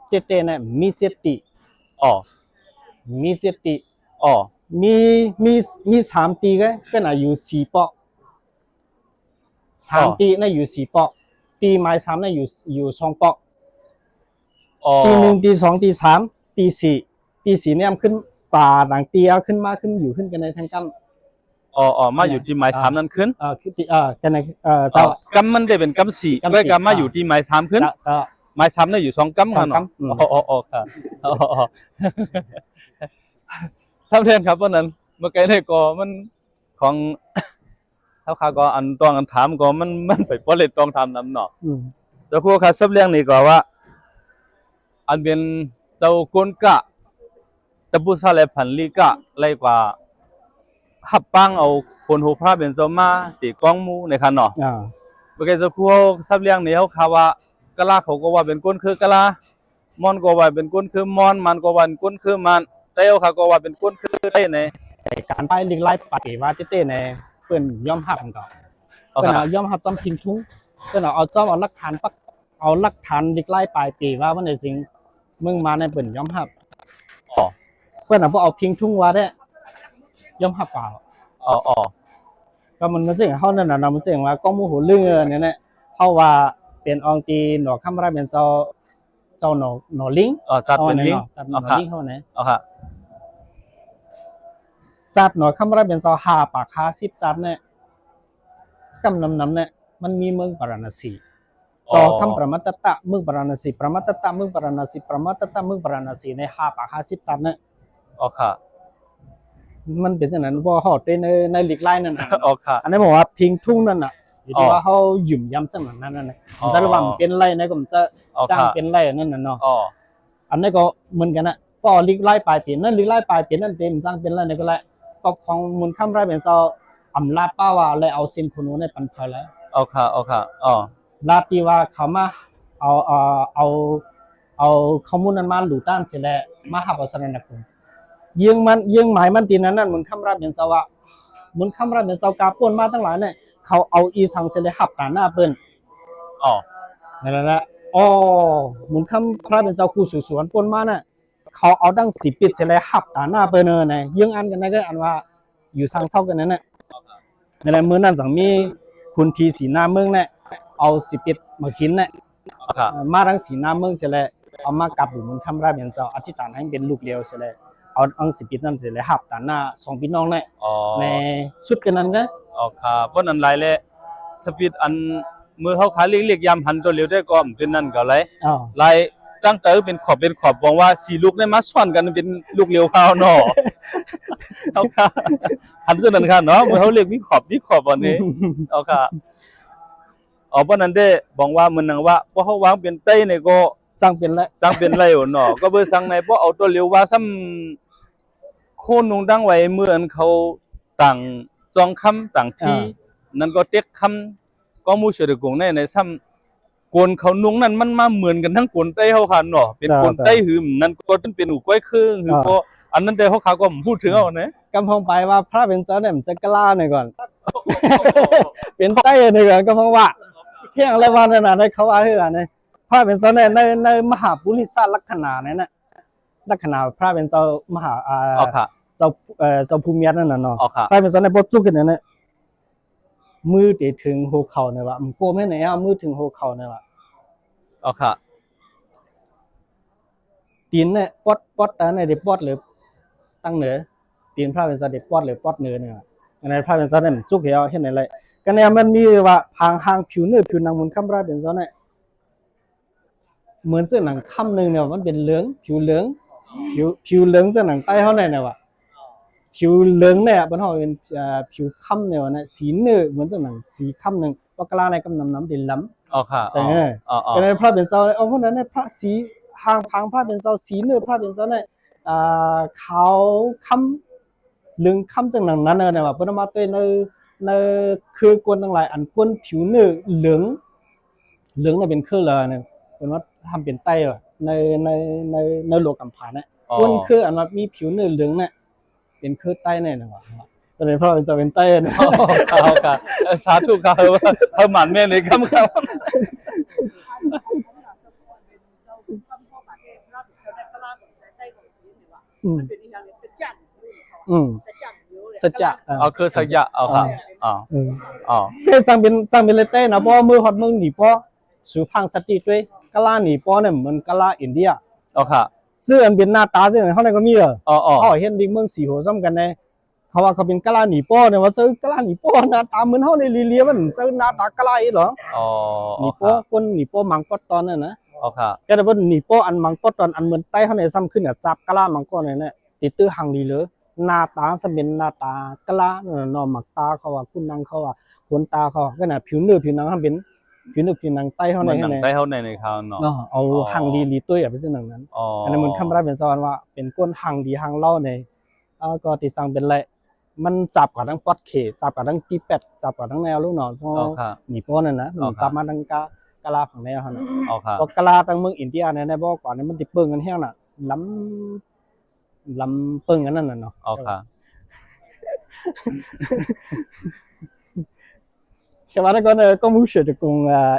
เจตีเนี่ยมีเจตีมีเจตีมี3 ตีก็เป็นอายุ4 ปอก3 ตีน่ะอยู่4 ปอกตีไม้3น่ะอยู่2 ปอกตี 1ตี 2ตี 3ตี4เนี่ยขึ้นป่าหลังตีเอาขึ้นมาขึ้นอยู่ขึ้นกันในทางกำมาอยู่ที่ไม้3นั่นขึ้นคือที่กันในเจ้ากำมันได้เป็นกำ4ด้วยกำมาอยู่ที่ไม้3ขึ้นไม้3เนี่ยอยู่2 กำค่ะเนาะค่ะซ้ำเทนครับเพราะนั้นเมื่อกี้ได้ก็มันของเท่าข้าก็อันต้องอันถามก็มันไปป้อเล็ดต้องทำนำเนาะสักครู่ค่ะซับเลี้ยงนี่ก็ว่าอันเป็นเจ้าก้นกะตะบุษาและพันลีกะไรกว่าหับปังเอาคนหูพระเป็นเจ้ามาตีกองมูในคันเนาะเมื่อกี้สักครู่ซับเลี้ยงนี่เขาข่าวว่ากะลาเขาก็ว่าเป็นก้นคือกะลามอนก็ว่าเป็นก้นคือมอนมันก็ว่าเป็นก้นคือมันเต้าค่ะก็ว่าเป็นก้นคือเต้ในการไปลิกไล่ปฏิว่าเต้ในเพื่อนย่อมหับกันก่อนเพื่อนย่อมหับจำพิมพ์ชุ้งเพื่อนเอาจอมเอาหลักฐานลิกไล่ปลายปีว่าวันไหนสิ่งมึงมาในเปิ่นย่อมหับเพื่อนพอเอาพิงทุ่งว่าได้ย่อมหับเปล่าก็มันเสียงเขานั่นน่ะมันเสียงว่าก้องมูหูเรื่องเนี่ยเขาว่าเป็นองตีหนอข้ามไรเป็นเจ้าหนอลิงสัตว์เป็นลิงสัตว์หนอลิงเขาไหนสัตว์หนอข้ามไรเป็นเจ้า5 ปาก10 สัตว์เนี่ยกำนำเนี่ยมันมีเมืองปราณสีคำประมัตตะเมืองปราณสีประมัตตะเมืองปราณสีประมัตตะเมืองปราณสีใน5 ปาก10 สัตว์เนี่ยค่ะมันเป็นอย่างนั้นพอหอดในหลีกไล่นั่นน่ะค่ะอันนี้บอกว่าพิงทุ่งนั่นน่ะอยู่ที่ว่าเขาหยุ่มย้ำจังนั้นน่ะผมจะระวังเป็นไรนะผมจะจ้างเป็นไรนั่นน่ะเนาะ อันนี้ก็เหมือนกันนะก็ลิกไล่ปลายเปลี่ยนนั่นลิกไล่ปลายเปลี่ยนนั่นเต็มสร้างเป็นอะไรก็แหละก็ของมูลค่ำไรเป็นเจ้าอำลาดป้าว่าเลยเอาเส้นคนนู้นในปันเพลแล้ว เอาค่ะเอาค่ะอ๋อ ลาตีว่าเขามาเอาข้อมูลนั้นมาหลู่ต้านเสร็จแล้วมาหับเอาสนนักคุณยิงหมายมันตีนั้นเหมือนคำรับเป็นเจ้าว่าเหมือนคำรับเป็นเจ้ากาป่วนมาตั้งหลายเนี่ยเขาเอาอีสังเสร็จแล้วหับตาหน้าเปิ้น อ๋อ นั่นแหละอ๋อเหมือนคำรับเป็นเจ้ากูสวนป่วนมาเนี่ยเขาเอาดั้งสีปิดเสร็จแล้วหับตาหน้าเปิ้นเนี่ยยิงอันกันนั่นก็อันว่าอยู่สังเศร้ากันนั่นแหละนั่นแหละเมื่อนั้นสังมีคุณทีสีหน้าเมืองเนี่ยเอาสีปิดมากินเนี่ย ค่ะ มาทั้งสีหน้าเมืองเสร็จแล้วเอามากลับอยู่เหมือนคำรับเป็นเจ้าอธิษฐานให้เป็นลูกเลี้ยวเสร็จแล้วเอาอังสีปิดนั่นเสร็จแล้วหับตาหน้าสองพี่น้องเนี่ย อ๋อ ในชุดกันนั้นก็ อ๋อค่ะเพราะนั้นหลายแหละสปีดอันมือเขาขาเรียกยามหันตัวเร็วได้ก็เป็นนั่นก็หลาย อ๋อ ลายตั้งแต่เป็นขอบบอกว่าสีลูกได้มาซ้อนกันเป็นลูกเลี้ยวข้าวเนาะ เอาค่ะหันตัวนั้นค่ะเนาะเมื่อเขาเรียกมีขอบวันนี้เอาค่ะเพราะนั้นได้บอกว่ามันนังว่าเพราะเขาวางเป็นเต้เนี่ยก็ จังเป็นแล้ว สร้างเป็นไรอยู่เนาะก็เบอร์สั่งในเพราะเอาตัวเลี้ยวว่าซ้ำโคนนงดังไว้เมื่ออันเขาต่างจองคำต่างที่นั่นก็เต็กคำก็มูเฉดกงในซ้ำกวนเขานุงนั่นมันมาเหมือนกันทั้งกวนไต้เขาค่ะเนาะเป็นกวนไต้หืมนั่นก็เป็นหูก้อยเครื่องหือก็อันนั้นแต่เขาขาก็พูดถึงเอาเนี่ย กำพองไปว่าพระเป็นเจ้าเนี่ยมันจะกล้าหน่อยก่อน เป็นใต้หน่อยก่อนก็เพราะว่าเที่ยงอะไรวันนั้นนะเขาว่าเฮือเนี่ยพระเป็นเจ้าเนี่ยในมหาปุริสลักษณะเนี่ยนะลักษณะพระเป็นเจ้ามหาเอาค่ะ เจ้าเจ้าภูมิยัตนั่นน่ะเนาะ เอาค่ะ พระเป็นเจ้าในปจุกกันเนี่ยมือเตะถึงหัวเข่าเนี่ยว่ามันโกมให้ไหนเอามือถึงหัวเข่าเนี่ยว่า เอาค่ะ ตีนเนี่ยปอดแต่ในเด็กปอดหรือตั้งเหนือตีนพระเป็นเจ้าเด็กปอดหรือปอดเหนือเนี่ยอันนั้นพระเป็นเจ้าเนี่ยมันจุกเหี่ยวเห็นไหนเลยก็เนี่ยมันมีว่าพางหางผิวเนื้อผิวหนังมันค้ำพระเป็นเจ้าเนี่ยเหมือนเสื้อหนังค่ำหนึ่งเนี่ยมันเป็นเหลืองผิวเหลืองผิวเหลืองเสื้อหนังใต้เขาเนี่ยว่ะผิวเหลืองเนี่ยบนห้องเป็นผิวค่ำเนี่ยนะสีเนื้อเหมือนเสื้อหนังสีค่ำหนึ่งก็กล้าในกำน้ำเด่นล้ำ เอาค่ะ แต่ อ๋อ ก็ในพระเป็นเจ้าเอาเพราะนั้นในพระสีหางพังพระเป็นเจ้าสีเนื้อพระเป็นเจ้าเนี่ยขาวค่ำเหลืองค่ำจังหนังนั้นเนี่ยว่าเพิ่นมาตัวในคือกวนทั้งหลายอันกวนผิวเนื้อเหลืองน่ะเป็นคือเลยเนี่ยเป็นว่าทำเป็นไต้ในโลกกำพานเนี่ยกวนคืออันว่ามีผิวเนื้อเหลืองเนี่ยเป็นคือไต้เนี่ยนะว่าก็เลยพระเป็นเจ้าเป็นไต้เนาะ เอาค่ะสาธุค่ะเขาหมันแม่เลยครับครับ สัจจะ เอาคือสักยะเอาค่ะอ๋ออ๋อ จังเป็นเลยเต้นะเพราะมือฮอดเมืองหนีป้อสู่พังสติด้วยกะลาหนีป้อเนี่ยมันกะลาอินเดีย เอาค่ะ เสื้ออันเป็นหน้าตาเสื้อเขาเนี่ยก็มีเหรอ อ๋ออ๋อ เขาเห็นดิเมืองสีหัวซ้ำกันแน่เขาว่าเขาเป็นกะลาหนีป้อเนี่ยว่าเจอกะลาหนีป้อหน้าตาเหมือนเฮาในลีๆมันเจอหน้าตากะลาอีหรอ อ๋อ หนีป้อคนหนีป้อมังกรตอนนั่นนะ เอาค่ะ ก็ได้ว่าหนีป้ออันมังกรตอนอันเหมือนใต้เขาเนี่ยซ้ำขึ้นกับจับกะลามังกรเนี่ยติดตื้อหังดีเลยหน้าตาสเป็นหน้าตากะลาเนาะหมักตาเขาว่าคุณนางเขาว่าขนตาเขาก็น่ะผิวเนื้อผิวหนังเขาเป็นผิวเนื้อผิวหนังใต้เขา มัน เนี่ย หนังได้เขาในข่าวเนาะ เนาะเอาหังดีตุ้ยอ่ะเป็นอย่างนั้น อ๋อ อันนั้นมันคำรับเป็นจอนว่าเป็นก้นหังดีหังเล่าในก็ติดสังเป็นไรมันจับกับทั้งปอดเขจับกับทั้งตีเป็ดจับกับทั้งแนวลูกหนอนเพราะ เอาค่ะ หนีป้อนนั่นนะมันจับมาทั้งกะลาฝั่งแนวเขานะ เอาค่ะ เพราะกะลาทั้งเมืองอินเดียเนี่ยบอกก่อนนี่มันติดเปิงกันแห้งน่ะล้ำเปิงกันนั่นน่ะเนาะ เอาค่ะ ใช่ไหมแล้วก็มูเชื่อจะกง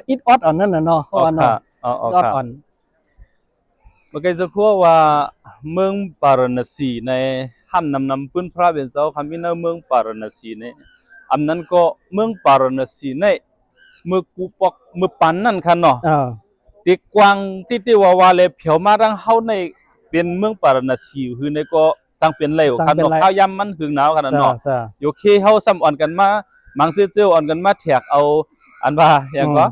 อิดออดอ่อนนั่นน่ะเนาะเพราะ เอา ว่าเนาะ ค่ะเอา ออด ค่ะ อ่อน เมื่อกี้จะพูดว่าเมืองปาราณสีในห้ามนำพื้นพระเป็นเจ้าคำนี้นะเมืองปาราณสีเนี่ยอันนั้นก็เมืองปาราณสีในเมื่อกูปอกเมื่อปันนั่นค่ะเนาะติกวางติว่าเลยเผียวมาทั้งเฮาในเป็นเมืองปาราณสีคือในก็ตั้งเป็นไรค่ะเนาะข้าวยำมันถึงหนาวขนาดเนาะโอเคเฮาซ้ำอ่อนกันมามังเจ้าอ่อนกันมาแทกเอาอันว่าอย่างก็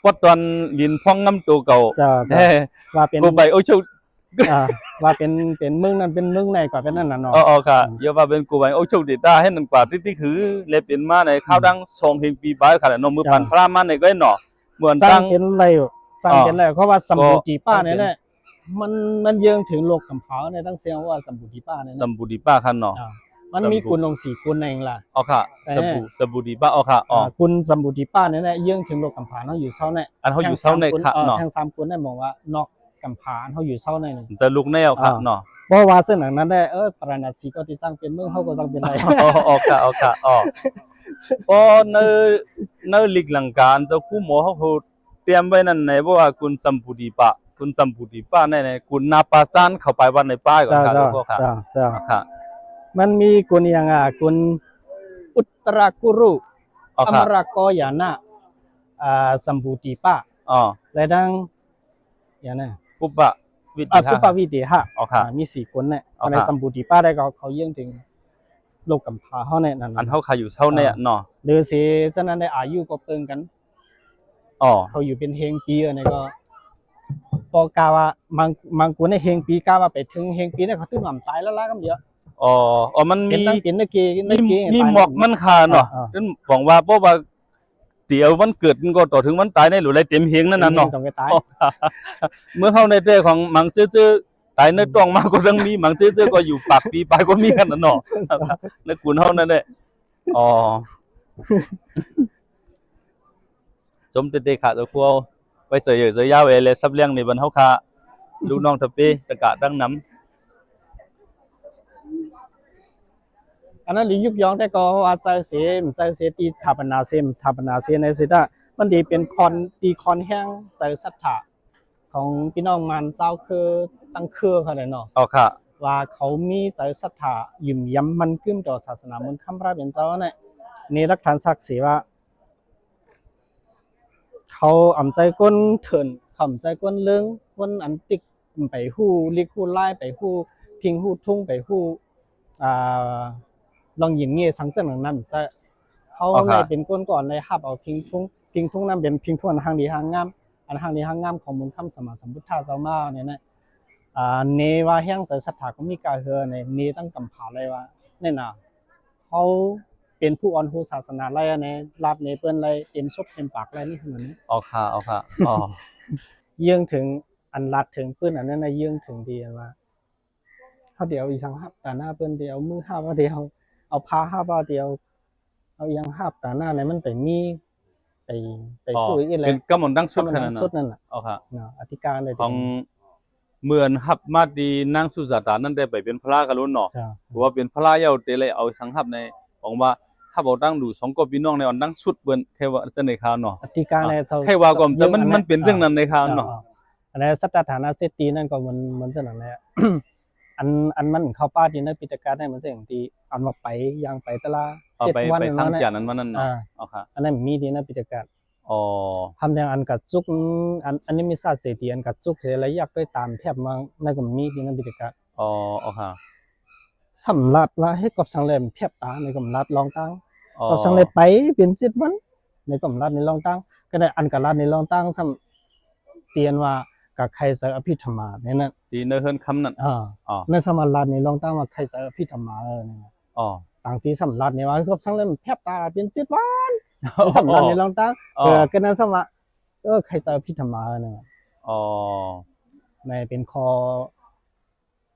ปอดตอนลินพ่องน้ำตัวเก่าว่าเป็น กูไปโอ้ชุด ว่าเป็นเมืองนั้นเป็นเมืองไหนกว่าเป็นนั่นน่ะเนาะ อ๋อค่ะเยอะว่าเป็นกูไปโอ้ชุดดีตาให้นั่นกว่าที่คือเลยเป็นมาในข้าวดัง2 เฮงปีไปค่ะเนาะมือพันพระมาในก็เนาะเหมือน สร้า ตั้ ง ง เป็นไร สร้างเป็นแล้วเพราะว่าสัมบูติป้าเนี่ยแหละมันเยื่องถึงโลกกำพร้าเนี่ยตั้งเสียงว่าสัมบูติป้าเนี่ย สัมบูดีป้าคันเนาะ มันมีกุลลง4กุลเองล่ะ อ๋อค่ะสบูดีป้าอ๋อค่ะอ๋อ กุลสัมบูติป้าเนี่ยแหละเยื่องถึงโลกกำพร้าเฮาอยู่เซาเนี่ย อันเขาอยู่เศร้าในค่ะเนาะ ทั้ง3กุลเนี่ยมองว่านอกกำพร้าเฮาอยู่เซาในนึง จะลุกแนวค่ะเนาะ เพราะว่าซึ่งหนังนั้นได้ปราณาสีก็ที่สร้างเป็นเมืองเฮาก็สร้างเป็นไร อ๋อค่ะอ๋อค่ะอ๋อพอในลิกหลังการเจ้าคู่หมอเขาเตรียมไว้นั่นในว่าคุณสัมบูดีป้าในคุณนาปาซานเข้าไปวันในป้ายก่อนค่ะพวกค่ะค่ะ มันมีกุลอย่างกุลอุตรากุรุอมรากยานะสัมบูติป้า อ๋อ และดังอย่างนั้น ปุบปะวิท ปุปปวิเดหะ อ๋อค่ะ มี4คนเนี่ย อ๋อค่ะ ในสัมบูติป้าได้ก็เขาเยื่องถึงโลกกำพร้าเฮาเนี่ยนั่น อันเขาขายอยู่เท่าเนี่ยเนาะ หรือสิฉะนั้นได้อายุก็เปิงกัน อ๋อ เขาอยู่เป็นเฮงปีเนี่ยก็พอกาว่าบางคนในเฮงปีกาว่าไปถึงเฮงปีเนี่ยเขาถึงหม่ำตายแล้วล่ะก็เยอะ อ๋อมัน เป็น มี ตั้งเป็นนักเกย์ มีหมอกมันคาเนาะจนหวังว่าเพราะว่าเดี๋ยวมันเกิดมันก็ต่อถึงมันตายในหรืออะไรเต็มเฮงนั่นน่ะเนาะ ต้องไปตาย เมื่อเข้าในเต้ของมังจื้อตายในต้องมาก็ต้องมีมังจื้อก็อยู่ปากปีปลายก็มีกันน่ะเนาะในกุนเฮานั่นแหละอ๋อสมเตค่ะตัวครัวไปเสยยาวเลยซับเลี้ยงในบรรเฮาค่ะลูกน้องทะเปตะกะดังน้ำ อันนั้นหลียุกยองแต่ก็อาศัยเสตีถาปนาเสในสิตามันดีเป็นคอนแห้งใส่ศรัทธาของพี่น้องมันเจ้าคือตั้งเครือเขาได้เนาะ อ๋อค่ะ ว่าเขามีใส่ศรัทธายิ้มย้ำมันขึ้นต่อศาสนามันคำพระเป็นเจ้าเนี่ยนี่หลักฐานศักดิ์สิทธิ์ว่าเขาอ่ำใจก้นเถินเขาอ่ำใจก้นเลิงก้นอันติกไปฮู้ลิกฮู้ไล่ไปฮู้พิงฮู้ทุ่งไปฮู้ลองหยินเงี้ยสังเสริญนั้นจะเขาในเป็นก้นก่อนในฮับเอาพิงทุ่งนั้นเป็นพิงทุ่งอันหางดีหางงามอันหางดีหางงามของมูลคำสมมาสัมพุทธาเจ้ามาเนี่ยนะเนว่าแห้งใส่ศรัทธาก็มีกาเฮือในเนตั้งกำผาเลยว่าเนี่ยนะเขาเป็นผู้อ่อนผู้ศาสนาอะไรในรับในเปิ้นอะไรเต็มซบเต็มปากอะไรนี่คือนี้ อ๋อค่ะอ๋อค่ะอ๋อ เยื่องถึงอันรัดถึงเปิ้นอันนั้นนะเยื่องถึงดีว่าเขาเดียวอีสังหับแต่หน้าเปิ้นเดียวมือห้าว่าเดียวเอาผ้าห้าว่าเดียวเอายังหับแต่หน้าในมันไปมีไปคุยอะไร เป็นกำมลตั้งชุดขนาดนั้น สุดนั่นแหละ อ๋อค่ะ เนาะอธิการเลย ของเมือนหับมาดีนางสุจาตานั่นได้ไปเป็นพระกันลุ้นเนาะ จ้า หรือว่าเป็นพระเยาเตเลยเอาสังหับในบอกว่าถ้าบอกตั้งดูสองก็พี่น้องในอันตั้งชุดเบิ่นแค่ว่าเสนอข่าวเนาะ อธิการในเจ้า แค่ว่าก็แต่มันเป็นเรื่องนั้นในข่าวเนาะ อันนั้นสัตฐานะเศรษฐีนั่นก็มันจะนั่นแหละ อันมันเข้าป้าดีในปิฎกการได้มันเสียงที่อันว่าไปยังไปตะลา เอาไป 7 วัน ไปสร้าง นั่น จานนั้นมันนั่นเนาะอ๋อค่ะ อันนั้นมีดีในปิฎกการ อ๋อ ทำอย่างอันกัดซุกอันนี้มีศาสตร์เศรษฐีอันกัดซุกอะไรอยากไปตามแทบมาในก็มีดีในปิฎกการ อ๋ออ๋อค่ะ สำลัดว่าให้กับสังเลมเพียบตาในก็รัดลองตั้ง อ๋อ กับสังเลไปเป็น7 วันในก็รัดในลองตั้งก็ได้อันกับรัดในลองตั้งซ้ำเตียนว่ากับใครสอภิธรรมาเนี่ยนั่น ดีเนอเฮิรนคำนั่น อ๋อ ในสมารัดในลองตั้งว่าใครสอภิธรรมาเนี่ย อ๋อ ต่างที่สำรัดในว่ากับสังเลมเพียบตาเป็น7 วันสำรัดในลองตั้งก็นั้นสมาใครสอภิธรรมาเนี่ย อ๋อ ในเป็นคอ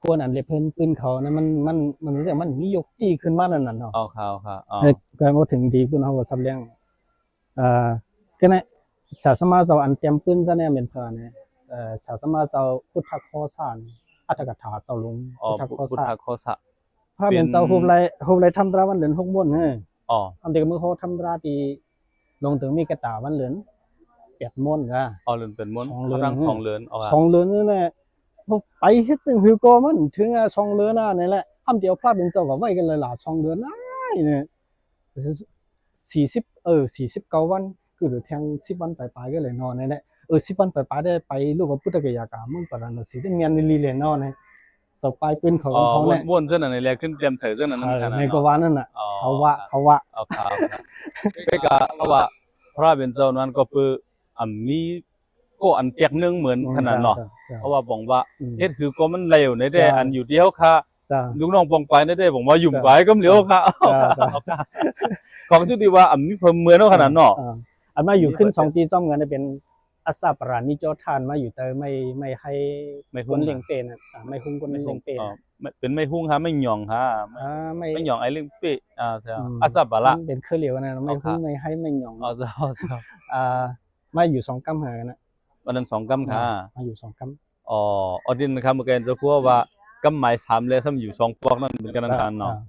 กวนอันเล็บเพิ่นปืนเขานะมันรู้สึกมันมียกจี้ขึ้นมานั่นน่ะเนาะ อ๋อค่ะค่ะอ๋อ ก็บ่ถึงดีปืนเฮาก็ซับเลี้ยงก็นะศาสมาเจ้าอันเตรียมปืนซะเนี่ยเป็นเพิ่นเนี่ยศาสมาเจ้าพุทธโคสานอัตถกถาเจ้าหลวง อ๋อ พุทธโค พุท สา ธโคสะ พระเป็นเจ้าฮูบไรทำตราวันเหลือน6 มื้อเด้อ อ๋อ ทำเด็กมื้อโฮทำตราที่ลงถึงมีกระตาวันเหลือน8 มื้อก็ อ๋อเรือนเป็นม้วน 2 เรือน ตั้ง2เรือนอ๋อค่ะ 2 เดือนนี่แหละไปเฮ็ดจังหือก็มันถึง2 เดือนน่ะนี่แหละทำเดียวพระเป็นเจ้าก็ไว้กันเลยล่ะ2 เดือนได้เนี่ย49 วันคือแทง10 วันปลายๆก็เลยนอนนี่แหละ10 วันปลายๆได้ไปลูกกับพุทธกยากามึงปานนั้นสิได้เมียนลีเลยนอนนี่สบปลายปืนเขา อ๋อ เขา ม้ว เนี่ น ย ม้วนเส้นอันนี้แหละขึ้นเตรียมใส่เส้นอันนั้นขนาด ใน นั้น ก็ว่านั่นน่ะ อ๋อ เขาว่า เอาครับก็กะว่าพระเป็นเจ้านั้นก็เปื้ออันนี้ก็อันเปียกนึงเหมือนขนาดเนาะเพราะว่าบอกว่าเฮ็ดคือก็มันเลวในแต่อันอยู่เดียวค่ะ จ้า ลูกน้องปองไปในแต่บอกว่ายุ่มไปก็เหลียวค่ะของสุดที่ว่าอันนี้เพิ่มเหมือนเนาะขนาดเนาะ อันมาอยู่ขึ้น2 ตีซ่อมกันได้เป็น อาซาปรานิโจทานมาอยู่เตอไม่ให้ ไม่ ค หุ้ น ง เลี้ยงเป็ดนะไม่หุ้งคนเลี้ยงเป็ด อ๋อไม่เป็นไม่หุ้งฮะไม่หย่องฮะ ไม่ ไม่หย่องไอ้เรื่องเป๊ะใช่ อืม อาซาบะละ มันเป็นเครือเหลียวนะไม่ อ๋อครั หุ้ บ งไม่ให้ไม่หยอง อ๋อเจ้าเจ้า มาอยู่สองกัมหากันนะ วันนั้น2กำค่ะ มาอยู่สองกัม อ๋ออดินนะครับเมื่อกี้จะพูดว่ากำหมาย3เลยซ้ำอยู่2ปอกนั่นเป็นกันทานเนาะ อ่า